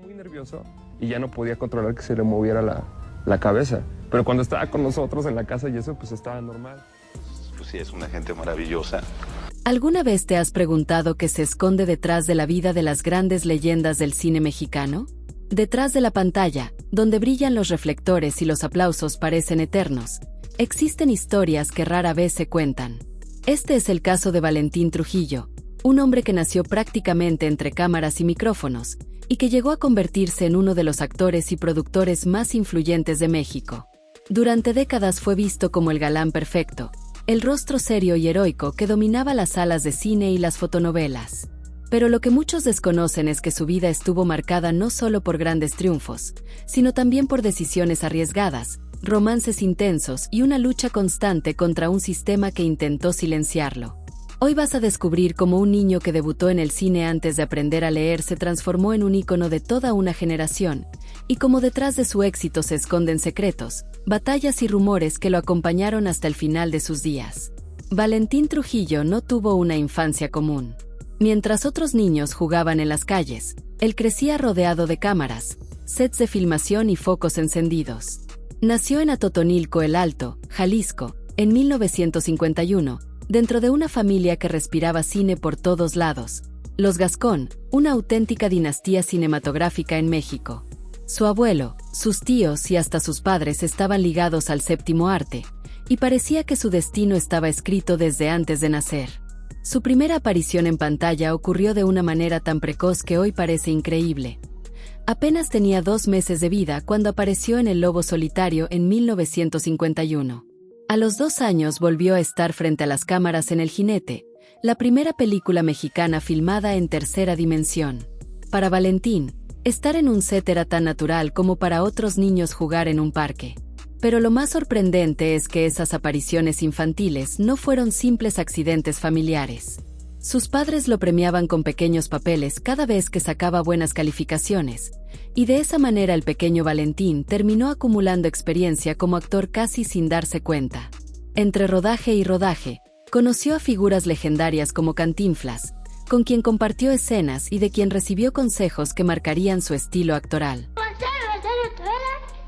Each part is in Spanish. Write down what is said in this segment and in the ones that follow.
muy nervioso y ya no podía controlar que se le moviera la cabeza. Pero cuando estaba con nosotros en la casa y eso, pues estaba normal. Pues sí, es una gente maravillosa. ¿Alguna vez te has preguntado qué se esconde detrás de la vida de las grandes leyendas del cine mexicano? Detrás de la pantalla, donde brillan los reflectores y los aplausos parecen eternos, existen historias que rara vez se cuentan. Este es el caso de Valentín Trujillo, un hombre que nació prácticamente entre cámaras y micrófonos, y que llegó a convertirse en uno de los actores y productores más influyentes de México. Durante décadas fue visto como el galán perfecto, el rostro serio y heroico que dominaba las salas de cine y las fotonovelas. Pero lo que muchos desconocen es que su vida estuvo marcada no solo por grandes triunfos, sino también por decisiones arriesgadas, romances intensos y una lucha constante contra un sistema que intentó silenciarlo. Hoy vas a descubrir cómo un niño que debutó en el cine antes de aprender a leer se transformó en un ícono de toda una generación, y cómo detrás de su éxito se esconden secretos, batallas y rumores que lo acompañaron hasta el final de sus días. Valentín Trujillo no tuvo una infancia común. Mientras otros niños jugaban en las calles, él crecía rodeado de cámaras, sets de filmación y focos encendidos. Nació en Atotonilco el Alto, Jalisco, en 1951, dentro de una familia que respiraba cine por todos lados. Los Gascón, una auténtica dinastía cinematográfica en México. Su abuelo, sus tíos y hasta sus padres estaban ligados al séptimo arte, y parecía que su destino estaba escrito desde antes de nacer. Su primera aparición en pantalla ocurrió de una manera tan precoz que hoy parece increíble. Apenas tenía 2 meses de vida cuando apareció en El Lobo Solitario en 1951. A los 2 años volvió a estar frente a las cámaras en El Jinete, la primera película mexicana filmada en tercera dimensión. Para Valentín, estar en un set era tan natural como para otros niños jugar en un parque. Pero lo más sorprendente es que esas apariciones infantiles no fueron simples accidentes familiares. Sus padres lo premiaban con pequeños papeles cada vez que sacaba buenas calificaciones, y de esa manera el pequeño Valentín terminó acumulando experiencia como actor casi sin darse cuenta. Entre rodaje y rodaje, conoció a figuras legendarias como Cantinflas, con quien compartió escenas y de quien recibió consejos que marcarían su estilo actoral.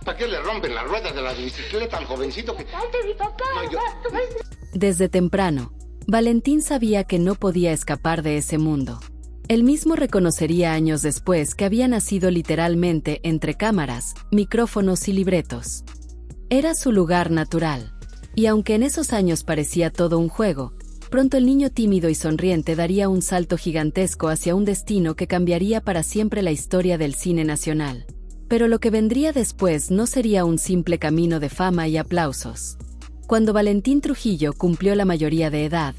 ¿Para qué le rompen las ruedas de la bicicleta al jovencito que... Desde temprano, Valentín sabía que no podía escapar de ese mundo. Él mismo reconocería años después que había nacido literalmente entre cámaras, micrófonos y libretos. Era su lugar natural. Y aunque en esos años parecía todo un juego, pronto el niño tímido y sonriente daría un salto gigantesco hacia un destino que cambiaría para siempre la historia del cine nacional. Pero lo que vendría después no sería un simple camino de fama y aplausos. Cuando Valentín Trujillo cumplió la mayoría de edad,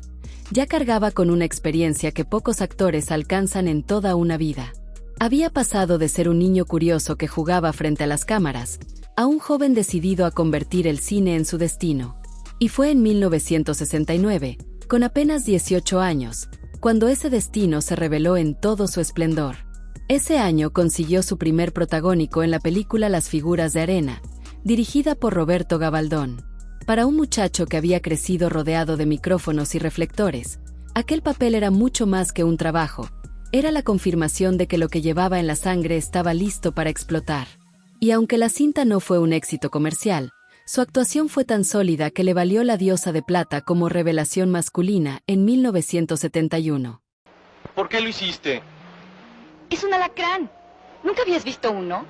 ya cargaba con una experiencia que pocos actores alcanzan en toda una vida. Había pasado de ser un niño curioso que jugaba frente a las cámaras, a un joven decidido a convertir el cine en su destino. Y fue en 1969, con apenas 18 años, cuando ese destino se reveló en todo su esplendor. Ese año consiguió su primer protagónico en la película Las figuras de arena, dirigida por Roberto Gabaldón. Para un muchacho que había crecido rodeado de micrófonos y reflectores, aquel papel era mucho más que un trabajo, era la confirmación de que lo que llevaba en la sangre estaba listo para explotar. Y aunque la cinta no fue un éxito comercial, su actuación fue tan sólida que le valió la Diosa de Plata como revelación masculina en 1971. ¿Por qué lo hiciste? Es un alacrán. ¿Nunca habías visto uno?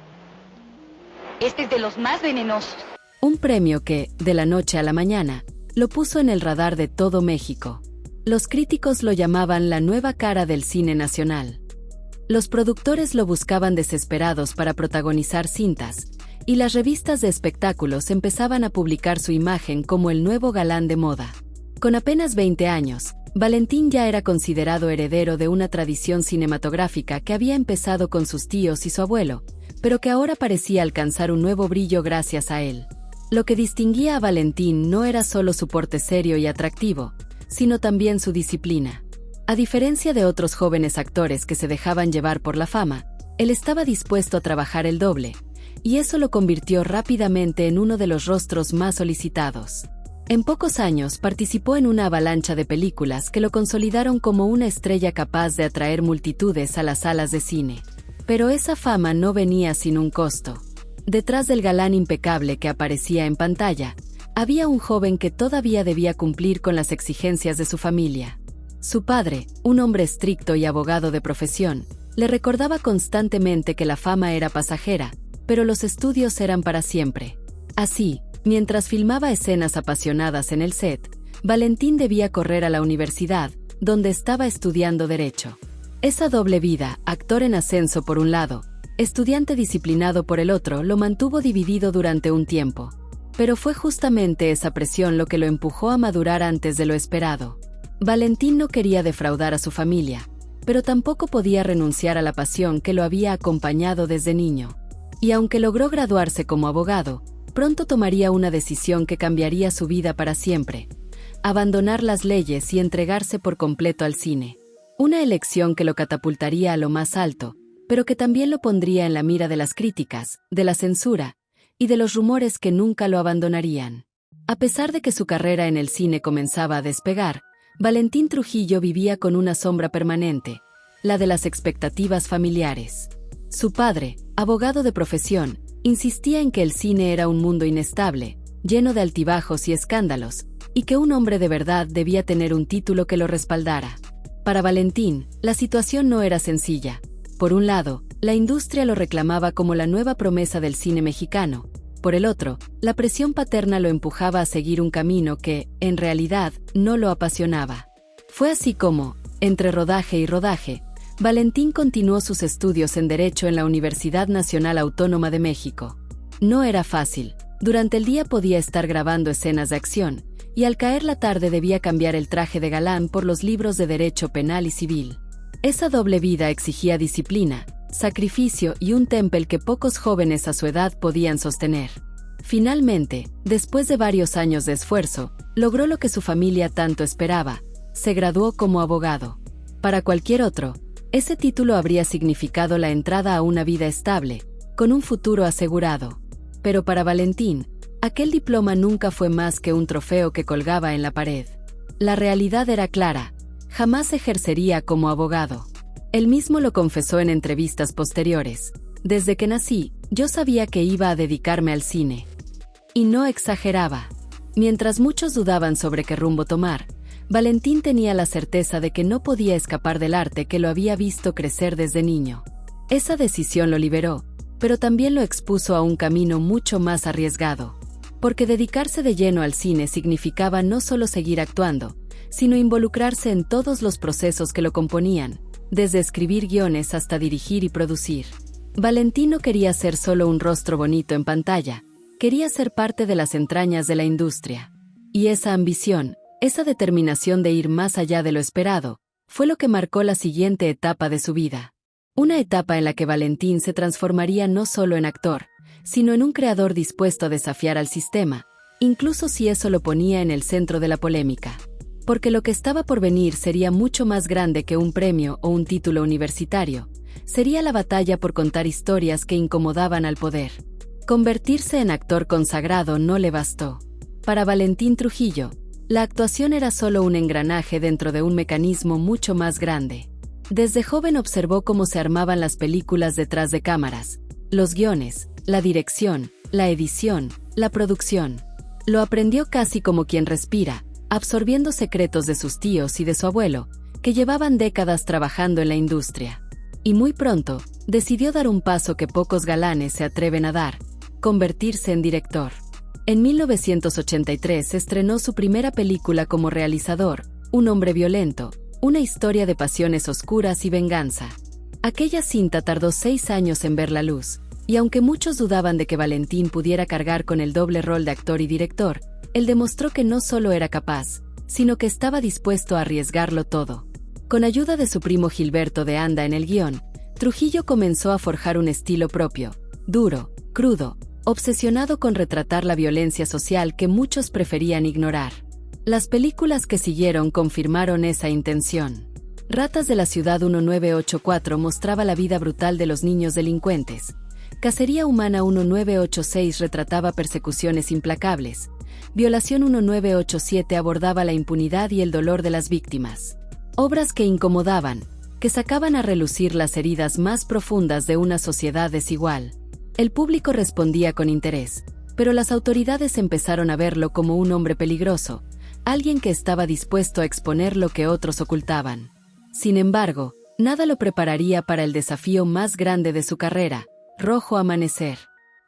Este es de los más venenosos. Un premio que, de la noche a la mañana, lo puso en el radar de todo México. Los críticos lo llamaban la nueva cara del cine nacional. Los productores lo buscaban desesperados para protagonizar cintas, y las revistas de espectáculos empezaban a publicar su imagen como el nuevo galán de moda. Con apenas 20 años, Valentín ya era considerado heredero de una tradición cinematográfica que había empezado con sus tíos y su abuelo, pero que ahora parecía alcanzar un nuevo brillo gracias a él. Lo que distinguía a Valentín no era solo su porte serio y atractivo, sino también su disciplina. A diferencia de otros jóvenes actores que se dejaban llevar por la fama, él estaba dispuesto a trabajar el doble, y eso lo convirtió rápidamente en uno de los rostros más solicitados. En pocos años participó en una avalancha de películas que lo consolidaron como una estrella capaz de atraer multitudes a las salas de cine. Pero esa fama no venía sin un costo. Detrás del galán impecable que aparecía en pantalla, había un joven que todavía debía cumplir con las exigencias de su familia. Su padre, un hombre estricto y abogado de profesión, le recordaba constantemente que la fama era pasajera, pero los estudios eran para siempre. Así, mientras filmaba escenas apasionadas en el set, Valentín debía correr a la universidad, donde estaba estudiando Derecho. Esa doble vida, actor en ascenso por un lado, estudiante disciplinado por el otro, lo mantuvo dividido durante un tiempo. Pero fue justamente esa presión lo que lo empujó a madurar antes de lo esperado. Valentín no quería defraudar a su familia, pero tampoco podía renunciar a la pasión que lo había acompañado desde niño. Y aunque logró graduarse como abogado, pronto tomaría una decisión que cambiaría su vida para siempre: abandonar las leyes y entregarse por completo al cine. Una elección que lo catapultaría a lo más alto, pero que también lo pondría en la mira de las críticas, de la censura y de los rumores que nunca lo abandonarían. A pesar de que su carrera en el cine comenzaba a despegar, Valentín Trujillo vivía con una sombra permanente, la de las expectativas familiares. Su padre, abogado de profesión, insistía en que el cine era un mundo inestable, lleno de altibajos y escándalos, y que un hombre de verdad debía tener un título que lo respaldara. Para Valentín, la situación no era sencilla. Por un lado, la industria lo reclamaba como la nueva promesa del cine mexicano. Por el otro, la presión paterna lo empujaba a seguir un camino que, en realidad, no lo apasionaba. Fue así como, entre rodaje y rodaje, Valentín continuó sus estudios en Derecho en la Universidad Nacional Autónoma de México. No era fácil. Durante el día podía estar grabando escenas de acción, y al caer la tarde debía cambiar el traje de galán por los libros de Derecho Penal y Civil. Esa doble vida exigía disciplina, sacrificio y un temple que pocos jóvenes a su edad podían sostener. Finalmente, después de varios años de esfuerzo, logró lo que su familia tanto esperaba: se graduó como abogado. Para cualquier otro, ese título habría significado la entrada a una vida estable, con un futuro asegurado. Pero para Valentín, aquel diploma nunca fue más que un trofeo que colgaba en la pared. La realidad era clara: jamás ejercería como abogado. Él mismo lo confesó en entrevistas posteriores: desde que nací, yo sabía que iba a dedicarme al cine. Y no exageraba. Mientras muchos dudaban sobre qué rumbo tomar, Valentín tenía la certeza de que no podía escapar del arte que lo había visto crecer desde niño. Esa decisión lo liberó, pero también lo expuso a un camino mucho más arriesgado. Porque dedicarse de lleno al cine significaba no solo seguir actuando, sino involucrarse en todos los procesos que lo componían, desde escribir guiones hasta dirigir y producir. Valentín no quería ser solo un rostro bonito en pantalla, quería ser parte de las entrañas de la industria. Y esa ambición, esa determinación de ir más allá de lo esperado, fue lo que marcó la siguiente etapa de su vida. Una etapa en la que Valentín se transformaría no solo en actor, sino en un creador dispuesto a desafiar al sistema, incluso si eso lo ponía en el centro de la polémica. Porque lo que estaba por venir sería mucho más grande que un premio o un título universitario. Sería la batalla por contar historias que incomodaban al poder. Convertirse en actor consagrado no le bastó. Para Valentín Trujillo, la actuación era solo un engranaje dentro de un mecanismo mucho más grande. Desde joven observó cómo se armaban las películas detrás de cámaras, los guiones, la dirección, la edición, la producción. Lo aprendió casi como quien respira, absorbiendo secretos de sus tíos y de su abuelo, que llevaban décadas trabajando en la industria. Y muy pronto, decidió dar un paso que pocos galanes se atreven a dar: convertirse en director. En 1983 estrenó su primera película como realizador, Un hombre violento, una historia de pasiones oscuras y venganza. Aquella cinta tardó 6 años en ver la luz, y aunque muchos dudaban de que Valentín pudiera cargar con el doble rol de actor y director, él demostró que no solo era capaz, sino que estaba dispuesto a arriesgarlo todo. Con ayuda de su primo Gilberto de Anda en el guión, Trujillo comenzó a forjar un estilo propio, duro, crudo, obsesionado con retratar la violencia social que muchos preferían ignorar. Las películas que siguieron confirmaron esa intención. Ratas de la Ciudad 1984 mostraba la vida brutal de los niños delincuentes. Cacería Humana 1986 retrataba persecuciones implacables. Violación 1987 abordaba la impunidad y el dolor de las víctimas. Obras que incomodaban, que sacaban a relucir las heridas más profundas de una sociedad desigual. El público respondía con interés, pero las autoridades empezaron a verlo como un hombre peligroso, alguien que estaba dispuesto a exponer lo que otros ocultaban. Sin embargo, nada lo prepararía para el desafío más grande de su carrera, Rojo Amanecer.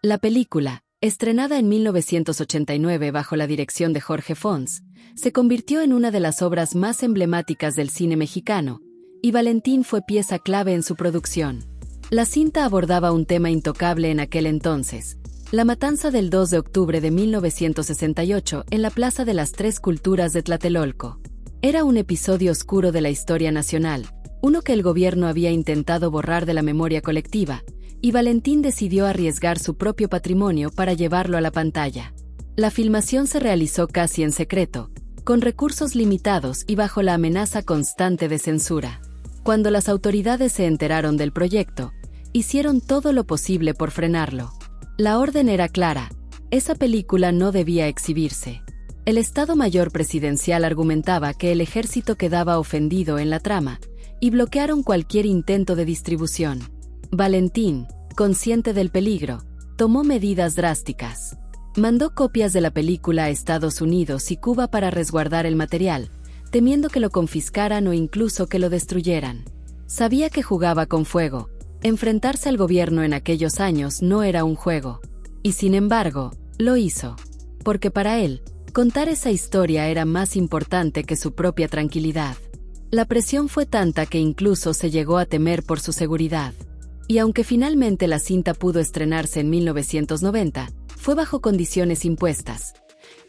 La película, estrenada en 1989 bajo la dirección de Jorge Fons, se convirtió en una de las obras más emblemáticas del cine mexicano, y Valentín fue pieza clave en su producción. La cinta abordaba un tema intocable en aquel entonces: la matanza del 2 de octubre de 1968 en la Plaza de las Tres Culturas de Tlatelolco. Era un episodio oscuro de la historia nacional, uno que el gobierno había intentado borrar de la memoria colectiva, y Valentín decidió arriesgar su propio patrimonio para llevarlo a la pantalla. La filmación se realizó casi en secreto, con recursos limitados y bajo la amenaza constante de censura. Cuando las autoridades se enteraron del proyecto, hicieron todo lo posible por frenarlo. La orden era clara: esa película no debía exhibirse. El Estado Mayor Presidencial argumentaba que el ejército quedaba ofendido en la trama, y bloquearon cualquier intento de distribución. Valentín, consciente del peligro, tomó medidas drásticas. Mandó copias de la película a Estados Unidos y Cuba para resguardar el material, temiendo que lo confiscaran o incluso que lo destruyeran. Sabía que jugaba con fuego. Enfrentarse al gobierno en aquellos años no era un juego. Y sin embargo, lo hizo. Porque para él, contar esa historia era más importante que su propia tranquilidad. La presión fue tanta que incluso se llegó a temer por su seguridad. Y aunque finalmente la cinta pudo estrenarse en 1990, fue bajo condiciones impuestas.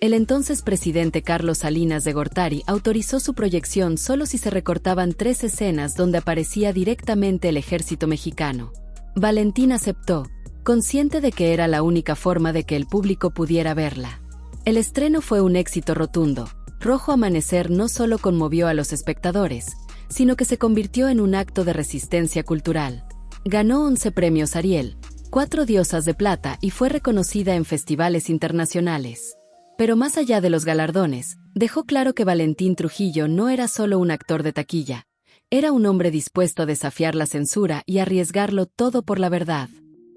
El entonces presidente Carlos Salinas de Gortari autorizó su proyección solo si se recortaban 3 escenas donde aparecía directamente el ejército mexicano. Valentín aceptó, consciente de que era la única forma de que el público pudiera verla. El estreno fue un éxito rotundo. Rojo Amanecer no solo conmovió a los espectadores, sino que se convirtió en un acto de resistencia cultural. Ganó 11 premios Ariel, 4 Diosas de Plata y fue reconocida en festivales internacionales. Pero más allá de los galardones, dejó claro que Valentín Trujillo no era solo un actor de taquilla, era un hombre dispuesto a desafiar la censura y arriesgarlo todo por la verdad.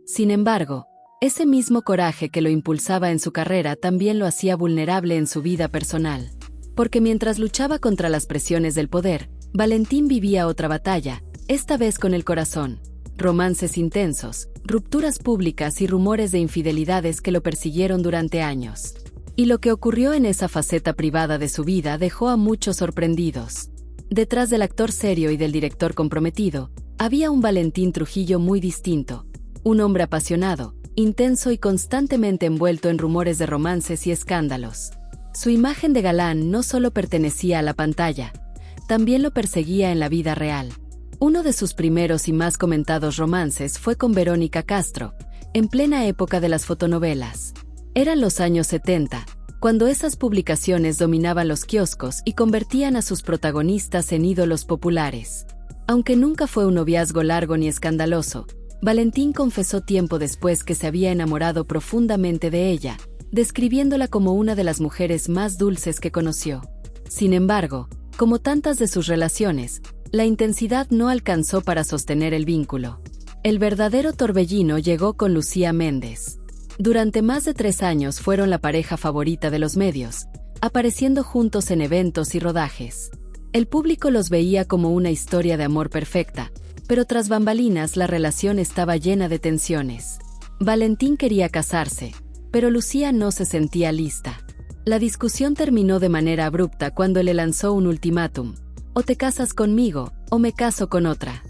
Sin embargo, ese mismo coraje que lo impulsaba en su carrera también lo hacía vulnerable en su vida personal. Porque mientras luchaba contra las presiones del poder, Valentín vivía otra batalla, esta vez con el corazón. Romances intensos, rupturas públicas y rumores de infidelidades que lo persiguieron durante años. Y lo que ocurrió en esa faceta privada de su vida dejó a muchos sorprendidos. Detrás del actor serio y del director comprometido, había un Valentín Trujillo muy distinto. Un hombre apasionado, intenso y constantemente envuelto en rumores de romances y escándalos. Su imagen de galán no solo pertenecía a la pantalla, también lo perseguía en la vida real. Uno de sus primeros y más comentados romances fue con Verónica Castro, en plena época de las fotonovelas. Eran los años 70, cuando esas publicaciones dominaban los kioscos y convertían a sus protagonistas en ídolos populares. Aunque nunca fue un noviazgo largo ni escandaloso, Valentín confesó tiempo después que se había enamorado profundamente de ella, describiéndola como una de las mujeres más dulces que conoció. Sin embargo, como tantas de sus relaciones, la intensidad no alcanzó para sostener el vínculo. El verdadero torbellino llegó con Lucía Méndez. Durante más de 3 años fueron la pareja favorita de los medios, apareciendo juntos en eventos y rodajes. El público los veía como una historia de amor perfecta, pero tras bambalinas la relación estaba llena de tensiones. Valentín quería casarse, pero Lucía no se sentía lista. La discusión terminó de manera abrupta cuando le lanzó un ultimátum: o te casas conmigo, o me caso con otra.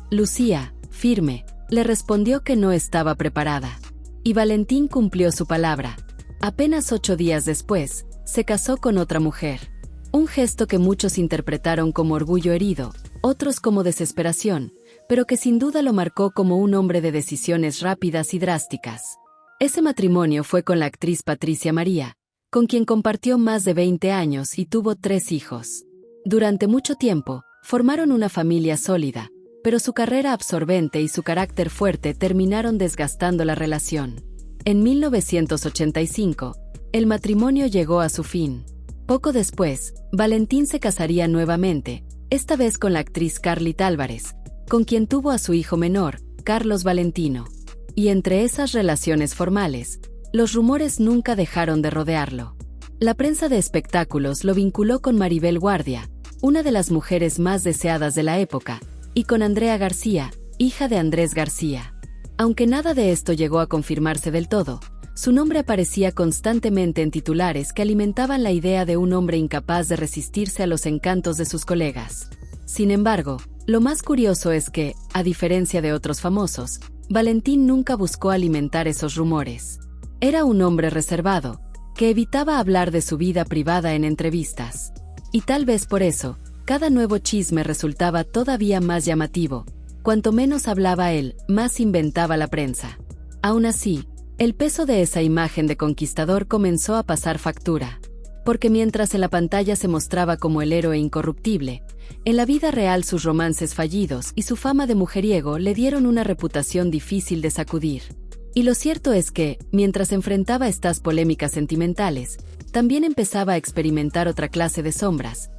Lucía, firme, le respondió que no estaba preparada. Y Valentín cumplió su palabra. Apenas 8 días después, se casó con otra mujer. Un gesto que muchos interpretaron como orgullo herido, otros como desesperación, pero que sin duda lo marcó como un hombre de decisiones rápidas y drásticas. Ese matrimonio fue con la actriz Patricia María, con quien compartió más de 20 años y tuvo 3 hijos. Durante mucho tiempo, formaron una familia sólida, pero su carrera absorbente y su carácter fuerte terminaron desgastando la relación. En 1985, el matrimonio llegó a su fin. Poco después, Valentín se casaría nuevamente, esta vez con la actriz Scarlett Álvarez, con quien tuvo a su hijo menor, Carlos Valentino. Y entre esas relaciones formales, los rumores nunca dejaron de rodearlo. La prensa de espectáculos lo vinculó con Maribel Guardia, una de las mujeres más deseadas de la época, y con Andrea García, hija de Andrés García. Aunque nada de esto llegó a confirmarse del todo, su nombre aparecía constantemente en titulares que alimentaban la idea de un hombre incapaz de resistirse a los encantos de sus colegas. Sin embargo, lo más curioso es que, a diferencia de otros famosos, Valentín nunca buscó alimentar esos rumores. Era un hombre reservado, que evitaba hablar de su vida privada en entrevistas. Y tal vez por eso, cada nuevo chisme resultaba todavía más llamativo. Cuanto menos hablaba él, más inventaba la prensa. Aún así, el peso de esa imagen de conquistador comenzó a pasar factura. Porque mientras en la pantalla se mostraba como el héroe incorruptible, en la vida real sus romances fallidos y su fama de mujeriego le dieron una reputación difícil de sacudir. Y lo cierto es que, mientras enfrentaba estas polémicas sentimentales, también empezaba a experimentar otra clase de sombras,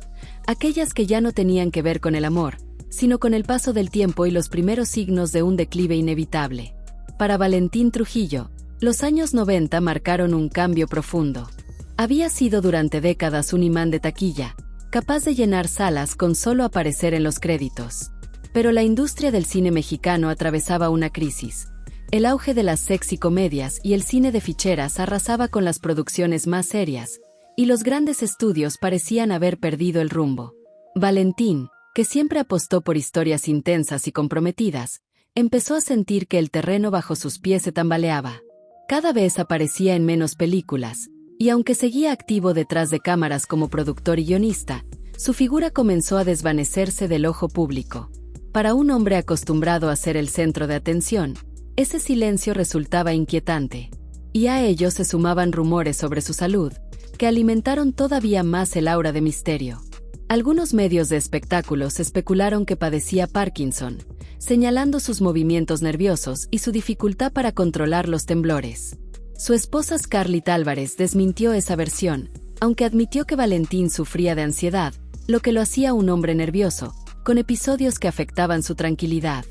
aquellas que ya no tenían que ver con el amor, sino con el paso del tiempo y los primeros signos de un declive inevitable. Para Valentín Trujillo, los años 90 marcaron un cambio profundo. Había sido durante décadas un imán de taquilla, capaz de llenar salas con solo aparecer en los créditos. Pero la industria del cine mexicano atravesaba una crisis. El auge de las sexy comedias y el cine de ficheras arrasaba con las producciones más serias, y los grandes estudios parecían haber perdido el rumbo. Valentín, que siempre apostó por historias intensas y comprometidas, empezó a sentir que el terreno bajo sus pies se tambaleaba. Cada vez aparecía en menos películas, y aunque seguía activo detrás de cámaras como productor y guionista, su figura comenzó a desvanecerse del ojo público. Para un hombre acostumbrado a ser el centro de atención, ese silencio resultaba inquietante. Y a ello se sumaban rumores sobre su salud, que alimentaron todavía más el aura de misterio. Algunos medios de espectáculos especularon que padecía Parkinson, señalando sus movimientos nerviosos y su dificultad para controlar los temblores. Su esposa Scarlett Álvarez desmintió esa versión, aunque admitió que Valentín sufría de ansiedad, lo que lo hacía un hombre nervioso, con episodios que afectaban su tranquilidad.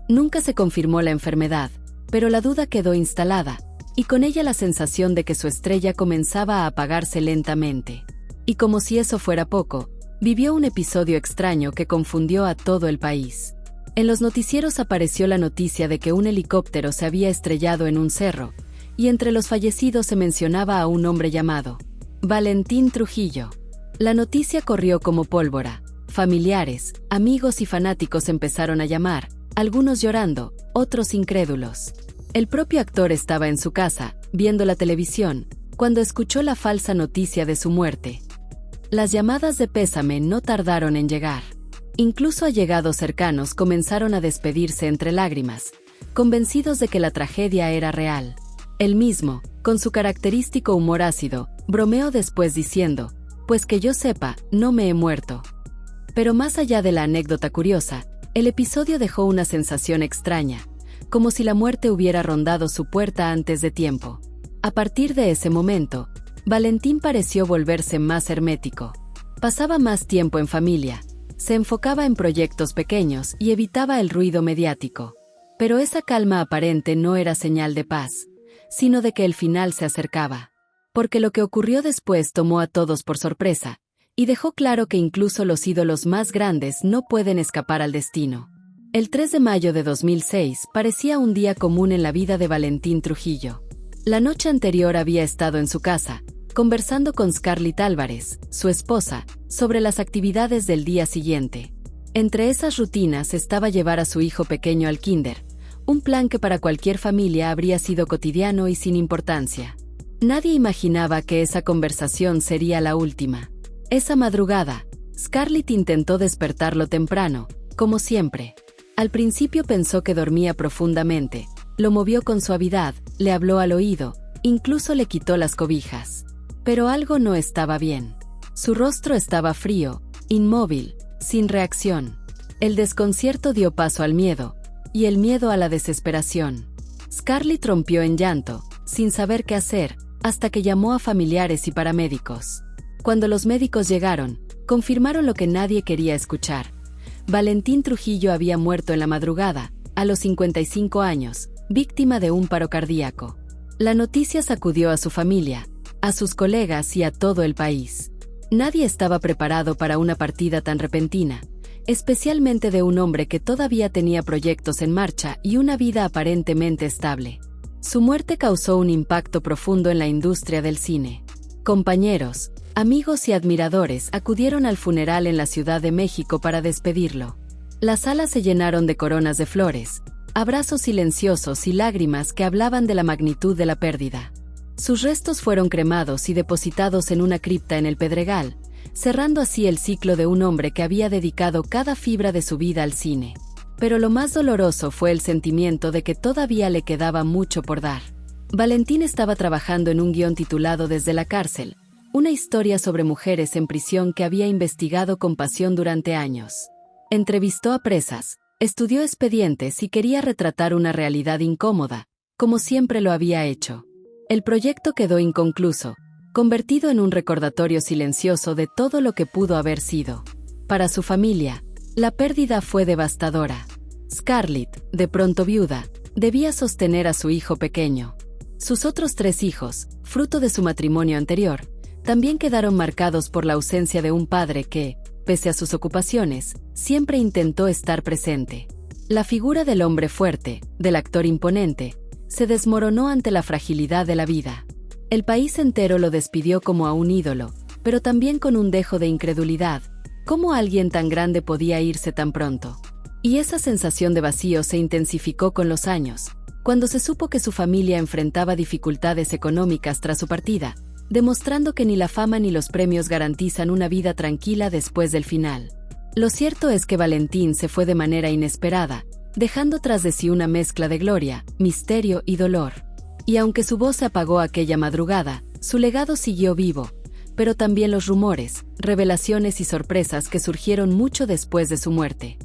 Nunca se confirmó la enfermedad, pero la duda quedó instalada, y con ella la sensación de que su estrella comenzaba a apagarse lentamente. Y como si eso fuera poco, vivió un episodio extraño que confundió a todo el país. En los noticieros apareció la noticia de que un helicóptero se había estrellado en un cerro, y entre los fallecidos se mencionaba a un hombre llamado Valentín Trujillo. La noticia corrió como pólvora. Familiares, amigos y fanáticos empezaron a llamar, algunos llorando, otros incrédulos. El propio actor estaba en su casa, viendo la televisión, cuando escuchó la falsa noticia de su muerte. Las llamadas de pésame no tardaron en llegar. Incluso allegados cercanos comenzaron a despedirse entre lágrimas, convencidos de que la tragedia era real. Él mismo, con su característico humor ácido, bromeó después diciendo, «Pues que yo sepa, no me he muerto». Pero más allá de la anécdota curiosa, el episodio dejó una sensación extraña, como si la muerte hubiera rondado su puerta antes de tiempo. A partir de ese momento, Valentín pareció volverse más hermético. Pasaba más tiempo en familia, se enfocaba en proyectos pequeños y evitaba el ruido mediático. Pero esa calma aparente no era señal de paz, sino de que el final se acercaba. Porque lo que ocurrió después tomó a todos por sorpresa, y dejó claro que incluso los ídolos más grandes no pueden escapar al destino. El 3 de mayo de 2006 parecía un día común en la vida de Valentín Trujillo. La noche anterior había estado en su casa, conversando con Scarlett Álvarez, su esposa, sobre las actividades del día siguiente. Entre esas rutinas estaba llevar a su hijo pequeño al kinder, un plan que para cualquier familia habría sido cotidiano y sin importancia. Nadie imaginaba que esa conversación sería la última. Esa madrugada, Scarlett intentó despertarlo temprano, como siempre. Al principio pensó que dormía profundamente, lo movió con suavidad, le habló al oído, incluso le quitó las cobijas. Pero algo no estaba bien. Su rostro estaba frío, inmóvil, sin reacción. El desconcierto dio paso al miedo, y el miedo a la desesperación. Scarlett rompió en llanto, sin saber qué hacer, hasta que llamó a familiares y paramédicos. Cuando los médicos llegaron, confirmaron lo que nadie quería escuchar. Valentín Trujillo había muerto en la madrugada, a los 55 años, víctima de un paro cardíaco. La noticia sacudió a su familia, a sus colegas y a todo el país. Nadie estaba preparado para una partida tan repentina, especialmente de un hombre que todavía tenía proyectos en marcha y una vida aparentemente estable. Su muerte causó un impacto profundo en la industria del cine. Compañeros, amigos y admiradores acudieron al funeral en la Ciudad de México para despedirlo. Las salas se llenaron de coronas de flores, abrazos silenciosos y lágrimas que hablaban de la magnitud de la pérdida. Sus restos fueron cremados y depositados en una cripta en el Pedregal, cerrando así el ciclo de un hombre que había dedicado cada fibra de su vida al cine. Pero lo más doloroso fue el sentimiento de que todavía le quedaba mucho por dar. Valentín estaba trabajando en un guión titulado Desde la cárcel, una historia sobre mujeres en prisión que había investigado con pasión durante años. Entrevistó a presas, estudió expedientes y quería retratar una realidad incómoda, como siempre lo había hecho. El proyecto quedó inconcluso, convertido en un recordatorio silencioso de todo lo que pudo haber sido. Para su familia, la pérdida fue devastadora. Scarlett, de pronto viuda, debía sostener a su hijo pequeño. Sus otros 3 hijos, fruto de su matrimonio anterior, también quedaron marcados por la ausencia de un padre que, pese a sus ocupaciones, siempre intentó estar presente. La figura del hombre fuerte, del actor imponente, se desmoronó ante la fragilidad de la vida. El país entero lo despidió como a un ídolo, pero también con un dejo de incredulidad. ¿Cómo alguien tan grande podía irse tan pronto? Y esa sensación de vacío se intensificó con los años, cuando se supo que su familia enfrentaba dificultades económicas tras su partida, demostrando que ni la fama ni los premios garantizan una vida tranquila después del final. Lo cierto es que Valentín se fue de manera inesperada, dejando tras de sí una mezcla de gloria, misterio y dolor. Y aunque su voz se apagó aquella madrugada, su legado siguió vivo, pero también los rumores, revelaciones y sorpresas que surgieron mucho después de su muerte.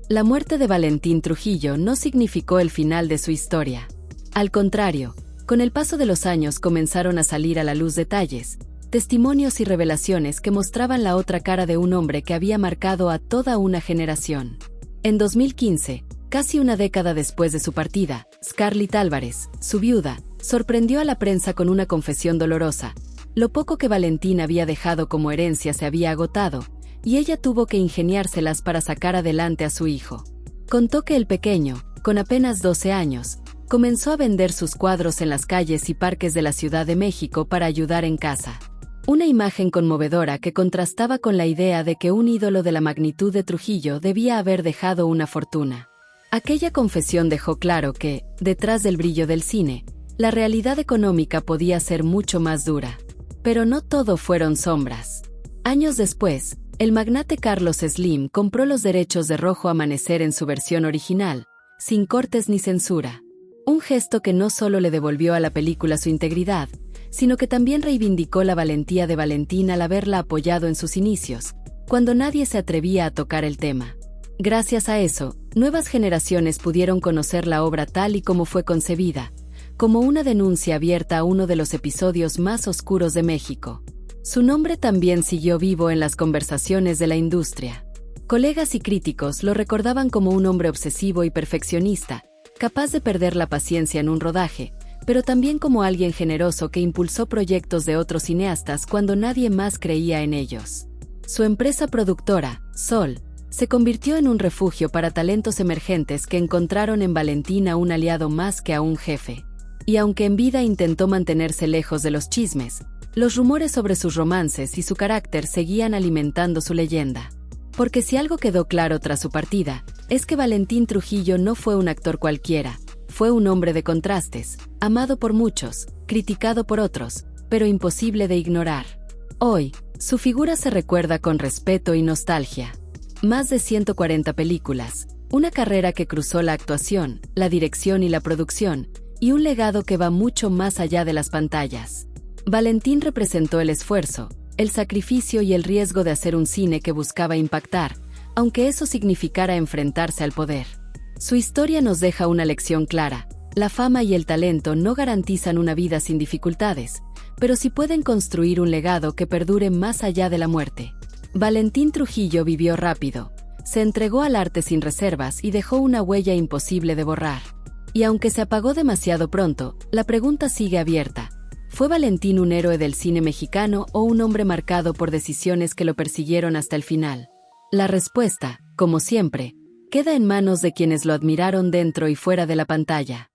La muerte de Valentín Trujillo no significó el final de su historia. Al contrario, con el paso de los años comenzaron a salir a la luz detalles, testimonios y revelaciones que mostraban la otra cara de un hombre que había marcado a toda una generación. En 2015, casi una década después de su partida, Scarlett Álvarez, su viuda, sorprendió a la prensa con una confesión dolorosa. Lo poco que Valentín había dejado como herencia se había agotado, y ella tuvo que ingeniárselas para sacar adelante a su hijo. Contó que el pequeño, con apenas 12 años, comenzó a vender sus cuadros en las calles y parques de la Ciudad de México para ayudar en casa. Una imagen conmovedora que contrastaba con la idea de que un ídolo de la magnitud de Trujillo debía haber dejado una fortuna. Aquella confesión dejó claro que, detrás del brillo del cine, la realidad económica podía ser mucho más dura. Pero no todo fueron sombras. Años después, el magnate Carlos Slim compró los derechos de Rojo Amanecer en su versión original, sin cortes ni censura. Un gesto que no solo le devolvió a la película su integridad, sino que también reivindicó la valentía de Valentín al haberla apoyado en sus inicios, cuando nadie se atrevía a tocar el tema. Gracias a eso, nuevas generaciones pudieron conocer la obra tal y como fue concebida, como una denuncia abierta a uno de los episodios más oscuros de México. Su nombre también siguió vivo en las conversaciones de la industria. Colegas y críticos lo recordaban como un hombre obsesivo y perfeccionista, capaz de perder la paciencia en un rodaje, pero también como alguien generoso que impulsó proyectos de otros cineastas cuando nadie más creía en ellos. Su empresa productora, Sol, se convirtió en un refugio para talentos emergentes que encontraron en Valentín a un aliado más que a un jefe. Y aunque en vida intentó mantenerse lejos de los chismes, los rumores sobre sus romances y su carácter seguían alimentando su leyenda. Porque si algo quedó claro tras su partida, es que Valentín Trujillo no fue un actor cualquiera, fue un hombre de contrastes, amado por muchos, criticado por otros, pero imposible de ignorar. Hoy, su figura se recuerda con respeto y nostalgia. Más de 140 películas, una carrera que cruzó la actuación, la dirección y la producción, y un legado que va mucho más allá de las pantallas. Valentín representó el esfuerzo, el sacrificio y el riesgo de hacer un cine que buscaba impactar, aunque eso significara enfrentarse al poder. Su historia nos deja una lección clara: la fama y el talento no garantizan una vida sin dificultades, pero sí pueden construir un legado que perdure más allá de la muerte. Valentín Trujillo vivió rápido, se entregó al arte sin reservas y dejó una huella imposible de borrar. Y aunque se apagó demasiado pronto, la pregunta sigue abierta. ¿Fue Valentín un héroe del cine mexicano o un hombre marcado por decisiones que lo persiguieron hasta el final? La respuesta, como siempre, queda en manos de quienes lo admiraron dentro y fuera de la pantalla.